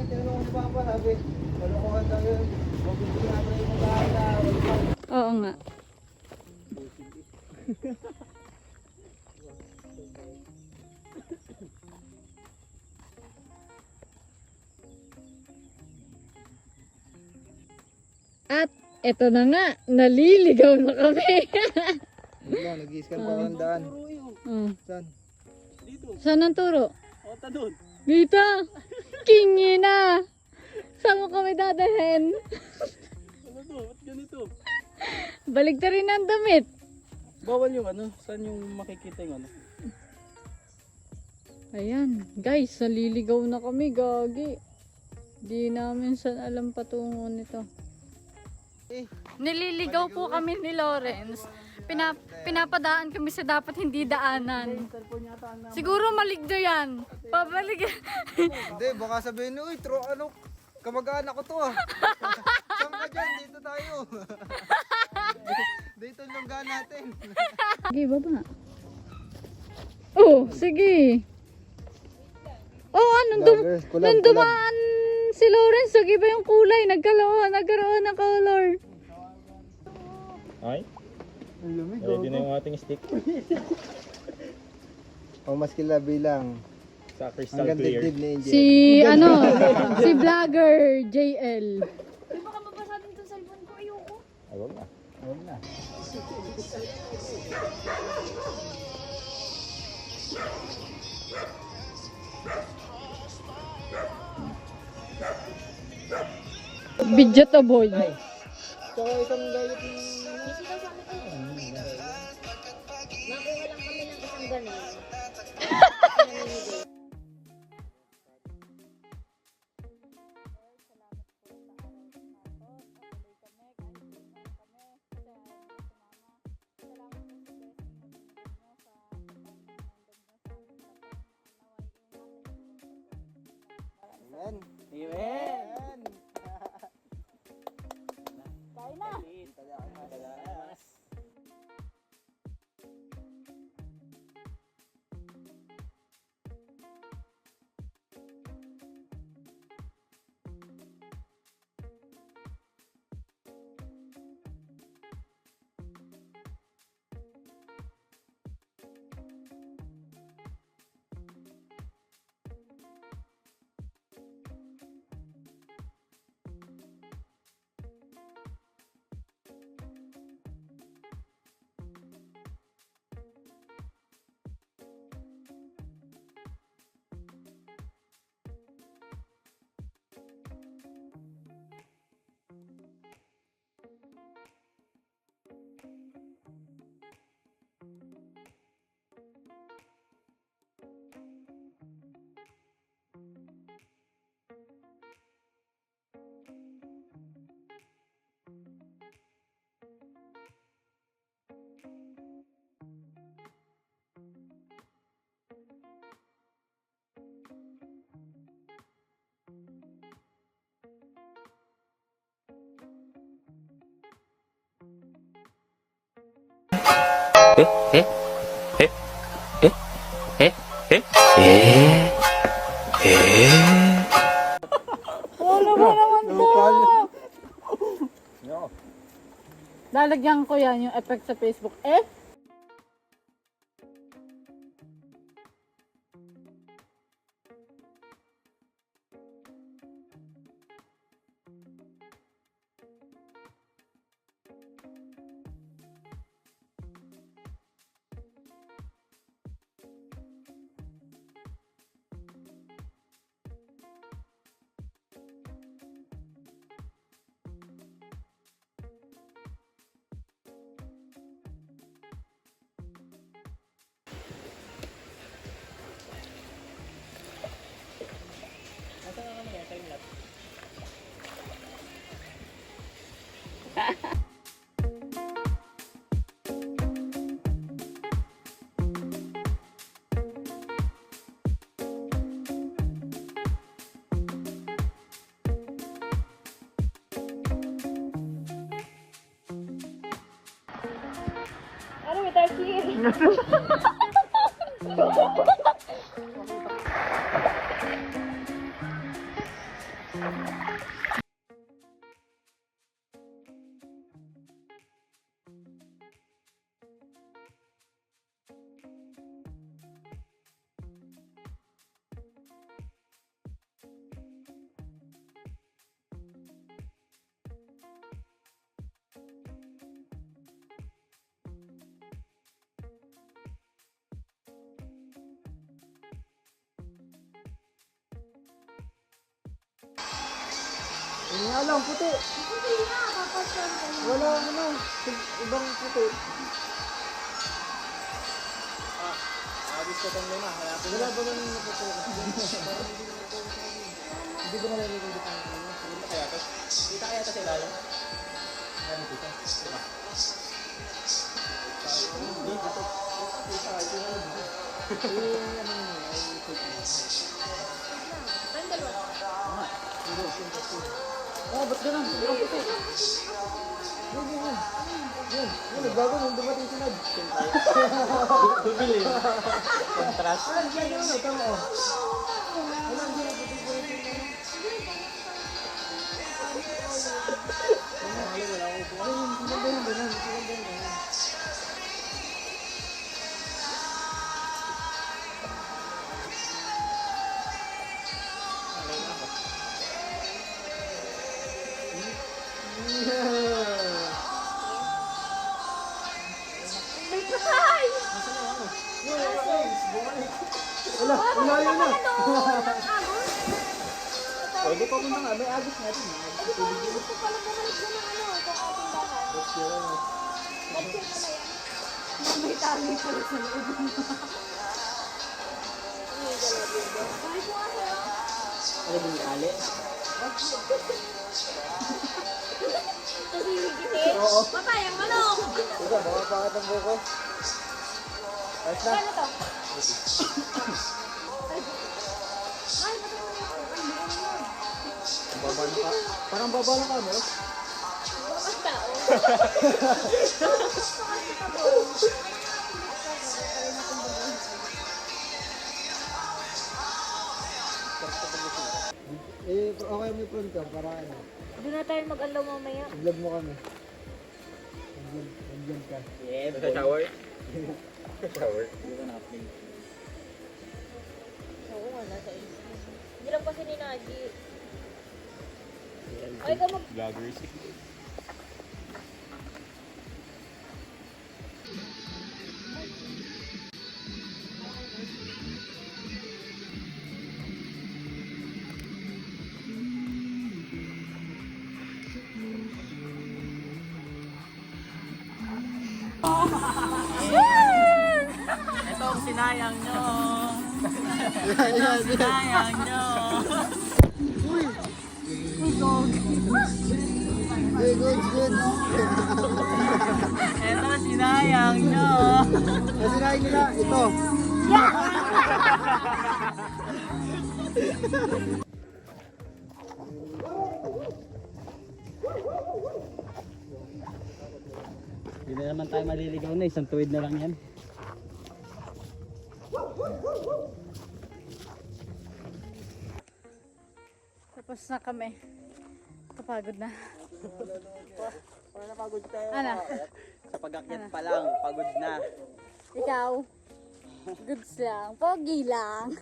tinanong ko pa sabi, malukuhan tayo. Mabibigyan natin yung mag-aala. Oo nga. At eto na nga, naliligaw na kami. Wala, nag-i-scan pa ako ng daan. Saan? Dito. Saan ang turo? O, ta doon. Dito! Kingi na! Saan mo kami dadahin? Ano to? Ba't ganito? Balik na rin ang damit. Bawal yung ano? Saan yung makikita yung ano? Ayan, guys, naliligaw na kami, gagi. Di namin saan alam patungo nito. Nililigaw po kami ni Lawrence. Pinapadaan kami sa dapat hindi daanan. Siguro maligdo yan. Pabalik. Hindi, baka sabihin nyo, uy, ano, kamag-anak ko to ah. Saan ka dyan? Dito tayo. Dito yung lungga natin. Sige, baba. Oh, sige. Oh, nung dumaan si Lawrence, nag-iba yung kulay. Nagkaroon ng color. Ay, Ang lamig. ready na yung ating stick. Ang mas kila bilang Sa crystal hanggang clear. dibdib ni Angel. Si vlogger JL. Di ba ka mabasa din itong cellphone ko? Ayoko. Ay, wag na. Huwag na. Video to boy. Tsaka isang gayot ni... Busy daw sa amin. Nakuha lang kami ng isang ganun. Amen. Amen! Kain na. Ano ba naman to? Lalagyan ko yan yung effect sa Facebook. Ano, may tarsier. Hindi nga lang, puti. Hindi na, papasyan ko yun. Wala ano, ibang puti. Abis ko itong lima. Hanapin Wala ba nang naputi? Hindi ba nalagay dito ang ano? mo kaya to. Kita kaya to sa ilalim. Ano dito? Diba? Hindi, dito. Kita kaya ito na. Yung ano mo, ay puti. Tayong dalawa. Ah, ba't ganun? Ibang puti. Yun. Yun, nagbago nung dumating si Nad. Bumili. Contrast. Ah, yan yun, tama oh. Wala, hindi na puti ko rin yung ano. Wala ko po. Ay, yung ganda yung ganun. Yung ganda yung ganun. Ay! Wala, wala yun na. Agos? Pwede pa muna nga, may agos natin. Ay, di ba, gusto pala bumalik na ng ano, itong ating bahay. Ba't yun na yan? May tali pala sa loob. Ay, po nga sa'yo. Ano yung kali? Kasi higitin. Papayang manok. Teka, baka pangat ang buko. Ayos na. Ano to? Ay, ba't naman yun? Ay, hindi naman yun. Baba na ka. Parang baba na ka, no? Bakas tao. Eh, okay may front ka para ano. Doon na tayo mag-alaw mamaya. I-vlog mo kami. Mag-vlog ka. Yeah, Sa shower? Shower. Hindi ko na-upload. Oo nga, nasa isip. Hindi lang kasi ni Naji. Ay, ka mag... Vloggers. Ito ang sinayang nyo. Ito ang sinayang nyo. Hey, good. Ito ang sinayang nyo. Nasirahin nila, ito. Hindi na naman tayo maliligaw na. Isang tuwid na lang yan. Tapos na kami. Kapagod na. Para napagod tayo. Ano? Sa pag-akyat pa lang, pagod na. Ikaw? Goods lang. Pogi lang.